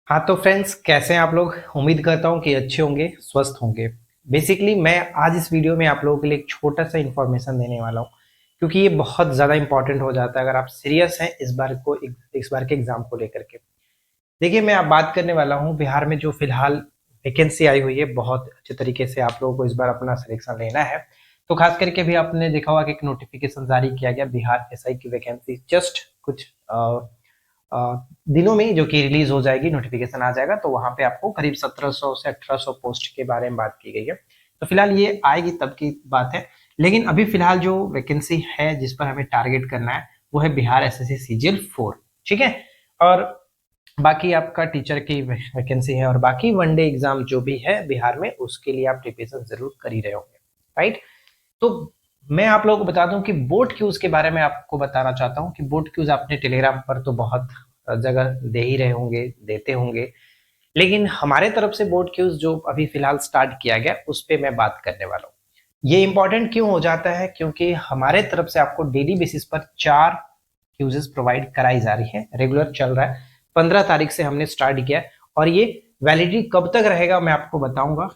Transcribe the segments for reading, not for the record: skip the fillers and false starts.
हाँ तो फ्रेंड्स, कैसे हैं आप लोग। उम्मीद करता हूँ कि अच्छे होंगे, स्वस्थ होंगे। बेसिकली मैं आज इस वीडियो में आप लोगों के लिए एक छोटा सा इन्फॉर्मेशन देने वाला हूँ, क्योंकि ये बहुत ज़्यादा इंपॉर्टेंट हो जाता है अगर आप सीरियस हैं इस बार के एग्जाम को लेकर के। देखिए, मैं आप बात करने वाला हूँ बिहार में जो फिलहाल वैकेंसी आई हुई है। बहुत अच्छे तरीके से आप लोगों को इस बार अपना सिलेक्शन लेना है। तो खास करके भी आपने देखा होगा कि एक नोटिफिकेशन जारी किया गया बिहार एसआई की वैकेंसी जस्ट कुछ दिनों में, जो कि रिलीज हो जाएगी, नोटिफिकेशन आ जाएगा। तो वहां पे आपको करीब 1700 से 1800 पोस्ट के बारे में बात की गई है। तो फिलहाल ये आएगी तब की बात है। लेकिन अभी फिलहाल जो वैकेंसी है जिस पर हमें टारगेट करना है वो है बिहार एसएससी सीजीएल 4। ठीक है। और बाकी आपका टीचर की वैकेंसी है और बाकी वनडे एग्जाम जो भी है बिहार में उसके लिए आप प्रिपरेशन जरूर कर ही रहे होंगे, राइट। तो मैं आप लोगों को बता दूं कि बोर्ड क्यूज के बारे में आपको बताना चाहता हूं कि बोर्ड क्यूज आपने टेलीग्राम पर तो बहुत जगह दे ही रहे होंगे, देते होंगे। लेकिन हमारे तरफ से बोर्ड क्यूज जो अभी फिलहाल स्टार्ट किया गया उस पर मैं बात करने वाला हूँ। ये इंपॉर्टेंट क्यों हो जाता है, क्योंकि हमारे तरफ से आपको डेली बेसिस पर 4 क्यूजेस प्रोवाइड कराई जा रही है। रेगुलर चल रहा है, 15 तारीख से हमने स्टार्ट किया है। और ये वैलिडिटी कब तक रहेगा मैं आपको बताऊंगा।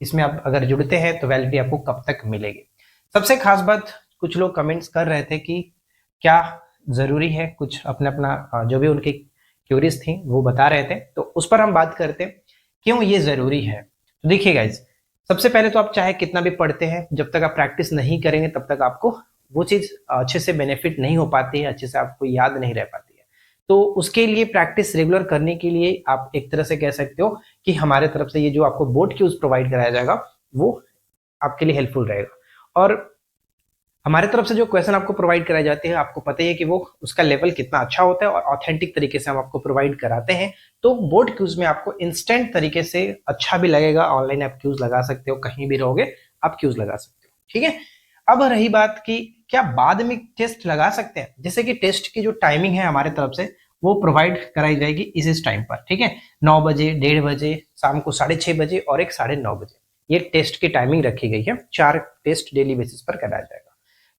इसमें आप अगर जुड़ते हैं तो वैलिडिटी आपको कब तक मिलेगी। सबसे खास बात, कुछ लोग कमेंट्स कर रहे थे कि क्या जरूरी है, कुछ अपना अपना जो भी उनकी क्यूरीज थी वो बता रहे थे, तो उस पर हम बात करते हैं क्यों ये जरूरी है। तो देखिए गाइज, सबसे पहले तो आप चाहे कितना भी पढ़ते हैं, जब तक आप प्रैक्टिस नहीं करेंगे तब तक आपको वो चीज अच्छे से बेनिफिट नहीं हो पाती है, अच्छे से आपको याद नहीं रह पाती है। तो उसके लिए प्रैक्टिस रेगुलर करने के लिए आप एक तरह से कह सकते हो कि हमारे तरफ से ये जो आपको बोर्ड क्यूज प्रोवाइड कराया जाएगा वो आपके लिए हेल्पफुल रहेगा। और हमारे तरफ से जो क्वेश्चन आपको प्रोवाइड कराए जाते हैं, आपको पता ही है कि वो उसका लेवल कितना अच्छा होता है और ऑथेंटिक तरीके से हम आपको प्रोवाइड कराते हैं। तो बोर्ड क्यूज में आपको इंस्टेंट तरीके से अच्छा भी लगेगा। ऑनलाइन आप क्यूज लगा सकते हो, कहीं भी रहोगे आप क्यूज लगा सकते हो। ठीक है। अब रही बात कि क्या बाद में टेस्ट लगा सकते हैं, जैसे कि टेस्ट की जो टाइमिंग है हमारे तरफ से वो प्रोवाइड कराई जाएगी इस टाइम पर। ठीक है, 9 बजे, 1:30 बजे, शाम को 6:30 बजे और एक 9:30 बजे। ये टेस्ट की टाइमिंग रखी गई है। 4 टेस्ट डेली बेसिस पर कराया जाएगा।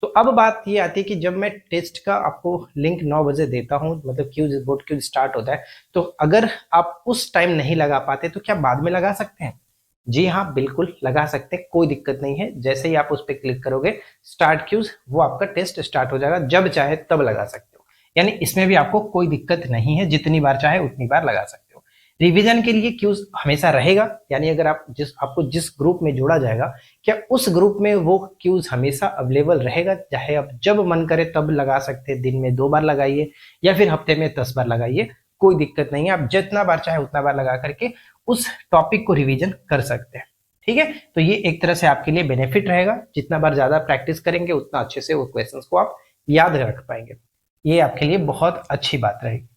तो अब बात ये आती है कि जब मैं टेस्ट का आपको लिंक 9 बजे देता हूँ, मतलब क्यूज बोर्ड क्यूज स्टार्ट होता है, तो अगर आप उस टाइम नहीं लगा पाते तो क्या बाद में लगा सकते हैं? जी हाँ, बिल्कुल लगा सकते हैं, कोई दिक्कत नहीं है। जैसे ही आप उस पर क्लिक करोगे स्टार्ट क्यूज, वो आपका टेस्ट स्टार्ट हो जाएगा। जब चाहे तब लगा सकते हो, यानी इसमें भी आपको कोई दिक्कत नहीं है, जितनी बार चाहे उतनी बार लगा सकते हो। रिवीजन के लिए क्यूज हमेशा रहेगा, यानी अगर आपको जिस ग्रुप में जोड़ा जाएगा, क्या उस ग्रुप में वो क्यूज हमेशा अवेलेबल रहेगा। चाहे आप जब मन करे तब लगा सकते हैं, दिन में 2 बार लगाइए या फिर हफ्ते में 10 बार लगाइए, कोई दिक्कत नहीं है। आप जितना बार चाहे उतना बार लगा करके उस टॉपिक को रिवीजन कर सकते हैं। ठीक है। तो ये एक तरह से आपके लिए बेनिफिट रहेगा, जितना बार ज्यादा प्रैक्टिस करेंगे उतना अच्छे से वो क्वेश्चंस को आप याद रख पाएंगे। ये आपके लिए बहुत अच्छी बात रहेगी।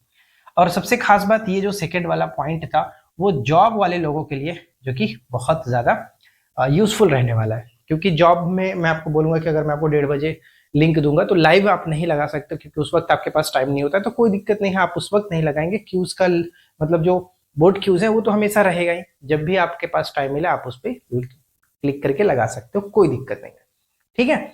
और सबसे खास बात, ये जो सेकंड वाला पॉइंट था वो जॉब वाले लोगों के लिए, जो कि बहुत ज्यादा यूजफुल रहने वाला है। क्योंकि जॉब में मैं आपको बोलूंगा कि अगर मैं आपको 1:30 बजे लिंक दूंगा तो लाइव आप नहीं लगा सकते, क्योंकि उस वक्त आपके पास टाइम नहीं होता है। तो कोई दिक्कत नहीं है, आप उस वक्त नहीं लगाएंगे। क्यूज का मतलब जो बोर्ड क्यूज है वो तो हमेशा रहेगा ही। जब भी आपके पास टाइम मिला आप उस पर क्लिक करके लगा सकते हो, कोई दिक्कत नहीं है। ठीक है।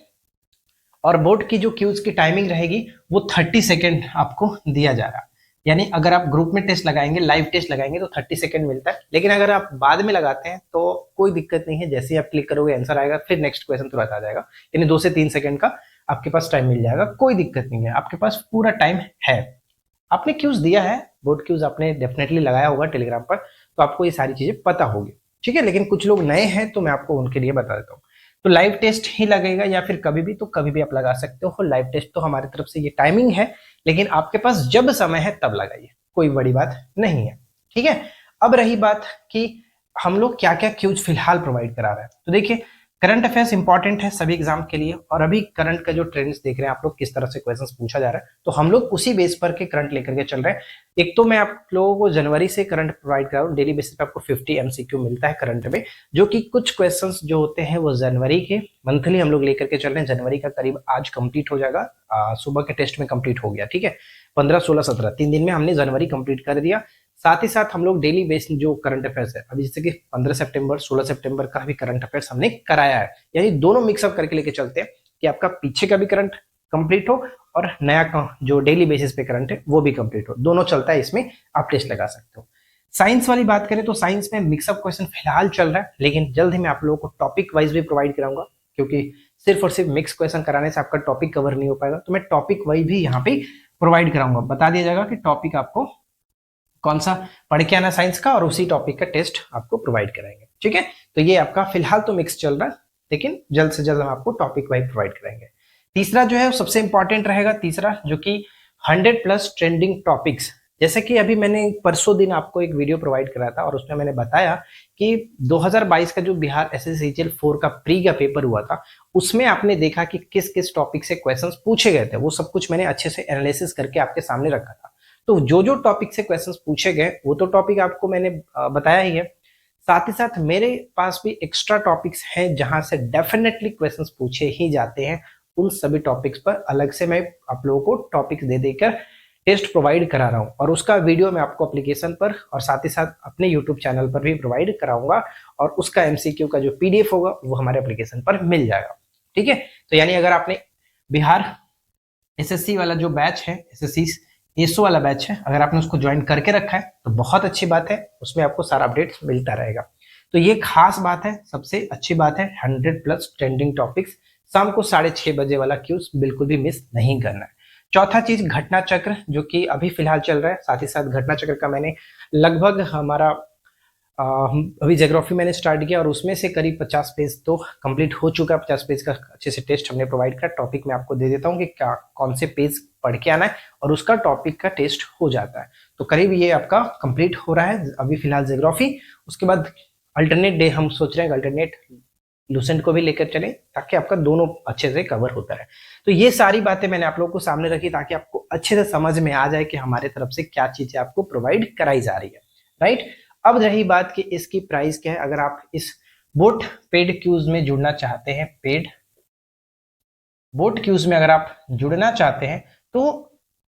और बोर्ड की जो क्यूज की टाइमिंग रहेगी वो 30 सेकेंड आपको दिया जा रहा है। यानी अगर आप ग्रुप में टेस्ट लगाएंगे, लाइव टेस्ट लगाएंगे तो 30 सेकेंड मिलता है। लेकिन अगर आप बाद में लगाते हैं तो कोई दिक्कत नहीं है, जैसे ही आप क्लिक करोगे आंसर आएगा, फिर नेक्स्ट क्वेश्चन तुरंत आ जाएगा। यानी 2 से 3 सेकेंड का आपके पास टाइम मिल जाएगा, कोई दिक्कत नहीं है, आपके पास पूरा टाइम है। आपने क्यूज दिया है, बोर्ड क्यूज आपने डेफिनेटली लगाया होगा टेलीग्राम पर, तो आपको ये सारी चीजें पता होगी। ठीक है। लेकिन कुछ लोग नए हैं तो मैं आपको उनके लिए बता देता हूँ। तो लाइव टेस्ट ही लगेगा या फिर कभी भी, तो कभी भी आप लगा सकते हो। लाइव टेस्ट तो हमारी तरफ से ये टाइमिंग है, लेकिन आपके पास जब समय है तब लगाइए, कोई बड़ी बात नहीं है। ठीक है। अब रही बात कि हम लोग क्या क्या क्यूज फिलहाल प्रोवाइड करा रहे हैं। तो देखिए, करंट अफेयर्स इंपॉर्टेंट है सभी एग्जाम के लिए, और अभी करंट का जो ट्रेंड्स देख रहे हैं आप लोग, किस तरह से क्वेश्चंस पूछा जा रहा है, तो हम लोग उसी बेस पर के करंट लेकर के चल रहे हैं। एक तो मैं आप लोगों को जनवरी से करंट प्रोवाइड करा रहा हूँ। डेली बेसिस पे आपको 50 एमसीक्यू मिलता है करंट में, जो कि कुछ क्वेश्चंस जो होते हैं वो जनवरी के मंथली हम लोग लेकर के चल रहे हैं। जनवरी का करीब आज कंप्लीट हो जाएगा, सुबह के टेस्ट में कंप्लीट हो गया। ठीक है। 15, 16, 17 3 दिन में हमने जनवरी कंप्लीट कर दिया। साथ ही साथ हम लोग डेली बेस जो करंट अफेयर्स है, अभी जैसे कि 15 सितंबर, 16 सितंबर का भी करंट अफेयर्स हमने कराया है। यानी दोनों मिक्सअप करके लेके चलते हैं कि आपका पीछे का भी करंट कंप्लीट हो और नया जो डेली बेसिस पे करंट है वो भी कंप्लीट हो, दोनों चलता है, इसमें आप टेस्ट लगा सकते हो। साइंस वाली बात करें तो साइंस में मिक्सअप क्वेश्चन फिलहाल चल रहा है, लेकिन जल्द ही मैं आप लोगों को टॉपिक वाइज भी प्रोवाइड कराऊंगा, क्योंकि सिर्फ और सिर्फ मिक्स क्वेश्चन कराने से आपका टॉपिक कवर नहीं हो पाएगा, तो मैं टॉपिक वाइज भी यहाँ पे प्रोवाइड कराऊंगा। बता दिया जाएगा कि टॉपिक आपको कौन सा पढ़ के आना साइंस का, और उसी टॉपिक का टेस्ट आपको प्रोवाइड कराएंगे। ठीक है, तो ये आपका फिलहाल तो मिक्स चल रहा है, लेकिन जल्द से जल्द हम आपको टॉपिक वाइज प्रोवाइड करेंगे। तीसरा जो है सबसे इंपॉर्टेंट रहेगा, तीसरा जो कि 100+ ट्रेंडिंग टॉपिक्स। जैसे कि अभी मैंने परसों दिन आपको एक वीडियो प्रोवाइड कराया था और उसमें मैंने बताया कि 2022 का जो बिहार एसएससीजीएल 4 का प्री का पेपर हुआ था, उसमें आपने देखा कि किस किस टॉपिक से क्वेश्चंस पूछे गए थे, वो सब कुछ मैंने अच्छे से एनालिसिस करके आपके सामने रखा था। तो जो जो टॉपिक से क्वेश्चंस पूछे गए वो तो टॉपिक आपको मैंने बताया ही है, साथ ही साथ मेरे पास भी एक्स्ट्रा टॉपिक्स हैं जहां से डेफिनेटली क्वेश्चंस पूछे ही जाते हैं। उन सभी टॉपिक्स पर अलग से मैं आप लोगों को टॉपिक्स दे देकर टेस्ट प्रोवाइड करा रहा हूं, और उसका वीडियो मैं आपको एप्लीकेशन पर और साथ ही साथ अपने यूट्यूब चैनल पर भी प्रोवाइड कराऊंगा, और उसका एमसीक्यू का जो पीडीएफ होगा वो हमारे एप्लीकेशन पर मिल जाएगा। ठीक है, तो यानी अगर आपने बिहार एसएससी वाला जो बैच है, एसएससी एसओ वाला बैच है, अगर आपने उसको ज्वाइन करके रखा है तो बहुत अच्छी बात है, उसमें आपको सारा अपडेट मिलता रहेगा। तो ये खास बात है, सबसे अच्छी बात है, 100+ ट्रेंडिंग टॉपिक्स। शाम को 6:30 बजे वाला क्यूज बिल्कुल भी मिस नहीं करना है। चौथा चीज घटना चक्र, जो कि अभी फिलहाल चल रहा है। साथ ही साथ घटना चक्र का मैंने लगभग हमारा अभी ज्योग्राफी मैंने स्टार्ट किया और उसमें से करीब 50 पेज तो कंप्लीट हो चुका है। 50 पेज का अच्छे से टेस्ट हमने प्रोवाइड किया। टॉपिक मैं आपको दे देता हूँ कि क्या कौन से पेज पढ़ के आना है और उसका टॉपिक का टेस्ट हो जाता है। तो करीब ये आपका कंप्लीट हो रहा है अभी फिलहाल ज्योग्राफी। उसके बाद अल्टरनेट डे हम सोच रहे हैं अल्टरनेट लूसेंट को भी लेकर चले, ताकि आपका दोनों अच्छे से कवर होता है। तो ये सारी बातें मैंने आप लोगों को सामने रखी ताकि आपको अच्छे से समझ में आ जाए कि हमारे तरफ से क्या चीजें आपको प्रोवाइड कराई जा रही है, राइट। अब रही बात कि इसकी प्राइस क्या है। अगर आप इस बोट पेड क्यूज में जुड़ना चाहते हैं, पेड बोट क्यूज में अगर आप जुड़ना चाहते हैं तो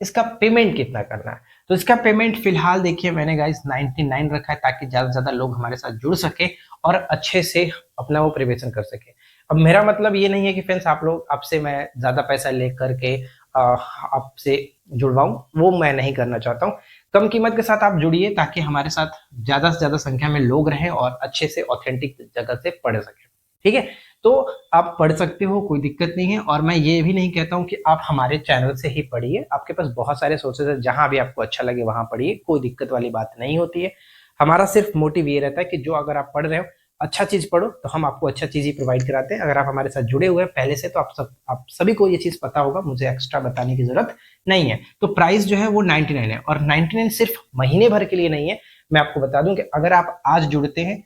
इसका पेमेंट कितना करना है। तो इसका पेमेंट फिलहाल देखिए मैंने गाइस 99 रखा है, ताकि ज्यादा से ज्यादा लोग हमारे साथ जुड़ सके और अच्छे से अपना वो प्रिपरेशन कर सके। अब मेरा मतलब ये नहीं है कि फ्रेंड्स आप लोग आपसे मैं ज्यादा पैसा लेकर के आपसे जुड़वाऊं, वो मैं नहीं करना चाहता हूँ। कम कीमत के साथ आप जुड़िए ताकि हमारे साथ ज्यादा से ज्यादा संख्या में लोग रहें और अच्छे से ऑथेंटिक जगह से पढ़ सके। ठीक है, तो आप पढ़ सकते हो, कोई दिक्कत नहीं है। और मैं ये भी नहीं कहता हूँ कि आप हमारे चैनल से ही पढ़िए, आपके पास बहुत सारे सोर्सेज है, जहां भी आपको अच्छा लगे वहां पढ़िए, कोई दिक्कत वाली बात नहीं होती है। हमारा सिर्फ मोटिव ये रहता है कि जो अगर आप पढ़ रहे हो अच्छा चीज पढ़ो, तो हम आपको अच्छा चीज ही प्रोवाइड कराते हैं। अगर आप हमारे साथ जुड़े हुए हैं पहले से तो आप सभी को ये चीज पता होगा, मुझे एक्स्ट्रा बताने की जरूरत नहीं है। तो प्राइस जो है वो 99 है, और 99 सिर्फ महीने भर के लिए नहीं है। मैं आपको बता दूं कि अगर आप आज जुड़ते हैं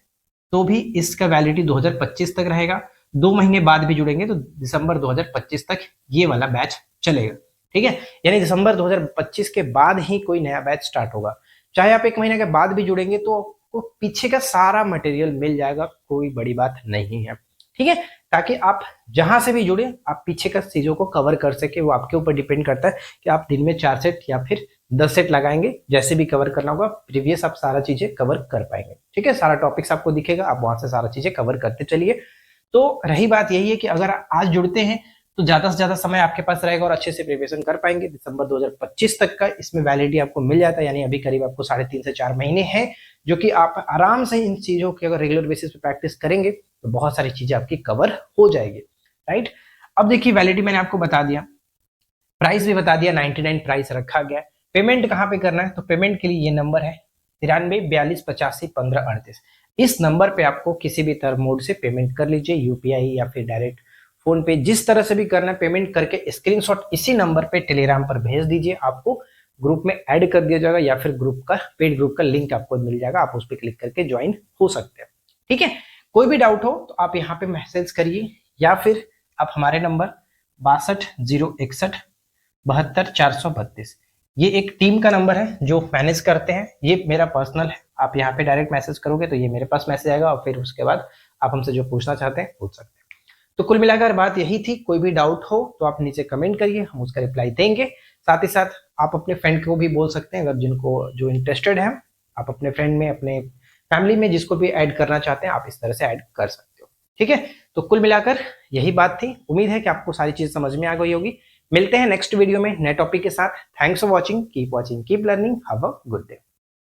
तो भी इसका वैलिडिटी 2025 तक रहेगा। 2 महीने बाद भी जुड़ेंगे तो दिसंबर 2025 तक ये वाला बैच चलेगा। ठीक है, यानी दिसंबर 2025 के बाद ही कोई नया बैच स्टार्ट होगा। चाहे आप 1 महीने के बाद भी जुड़ेंगे तो आपको पीछे का सारा मटेरियल मिल जाएगा, कोई बड़ी बात नहीं है। ठीक है, ताकि आप जहां से भी जुड़े आप पीछे का चीजों को कवर कर सके। वो आपके ऊपर डिपेंड करता है कि आप दिन में 4 सेट या फिर 10 सेट लगाएंगे, जैसे भी कवर करना होगा प्रीवियस आप सारा चीजें कवर कर पाएंगे। ठीक है, सारा टॉपिक्स आपको दिखेगा, आप वहां से सारा चीजें कवर करते चलिए। तो रही बात यही है कि अगर आज जुड़ते हैं तो ज्यादा से ज्यादा समय आपके पास रहेगा और अच्छे से प्रिपरेशन कर पाएंगे। दिसंबर 2025 तक का इसमें वैलिडिटी आपको मिल जाता है, यानी अभी करीब आपको 3.5 से 4 महीने हैं, जो कि आप आराम से इन चीजों की अगर रेगुलर बेसिस पे प्रैक्टिस करेंगे तो बहुत सारी चीजें आपकी कवर हो जाएगी, राइट। अब देखिए वैलिडिटी मैंने आपको बता दिया, प्राइस भी बता दिया, 99 प्राइस रखा गया। पेमेंट कहाँ पे करना है, तो पेमेंट के लिए ये नंबर है 93 42 85 15 38। इस नंबर पे आपको किसी भी तरह मोड से पेमेंट कर लीजिए, यूपीआई या फिर डायरेक्ट फोन पे, जिस तरह से भी करना है। पेमेंट करके स्क्रीनशॉट इसी नंबर पे टेलीग्राम पर भेज दीजिए, आपको ग्रुप में ऐड कर दिया जाएगा या फिर ग्रुप का पेड ग्रुप का लिंक आपको मिल जाएगा, आप उस पर क्लिक करके ज्वाइन हो सकते हैं। ठीक है, कोई भी डाउट हो तो आप यहाँ पे मैसेज करिए या फिर आप हमारे नंबर 62 061 72 432, ये एक टीम का नंबर है जो मैनेज करते हैं, ये मेरा पर्सनल है। आप यहाँ पे डायरेक्ट मैसेज करोगे तो ये मेरे पास मैसेज आएगा और फिर उसके बाद आप हमसे जो पूछना चाहते हैं पूछ सकते हैं। तो कुल मिलाकर बात यही थी, कोई भी डाउट हो तो आप नीचे कमेंट करिए, हम उसका रिप्लाई देंगे। साथ ही साथ आप अपने फ्रेंड को भी बोल सकते हैं, अगर जिनको जो इंटरेस्टेड है, आप अपने फ्रेंड में अपने फैमिली में जिसको भी ऐड करना चाहते हैं आप इस तरह से ऐड कर सकते हो। ठीक है, तो कुल मिलाकर यही बात थी। उम्मीद है कि आपको सारी चीज समझ में आ गई होगी। मिलते हैं नेक्स्ट वीडियो में नए टॉपिक के साथ। Thanks for watching, keep learning, have a good day.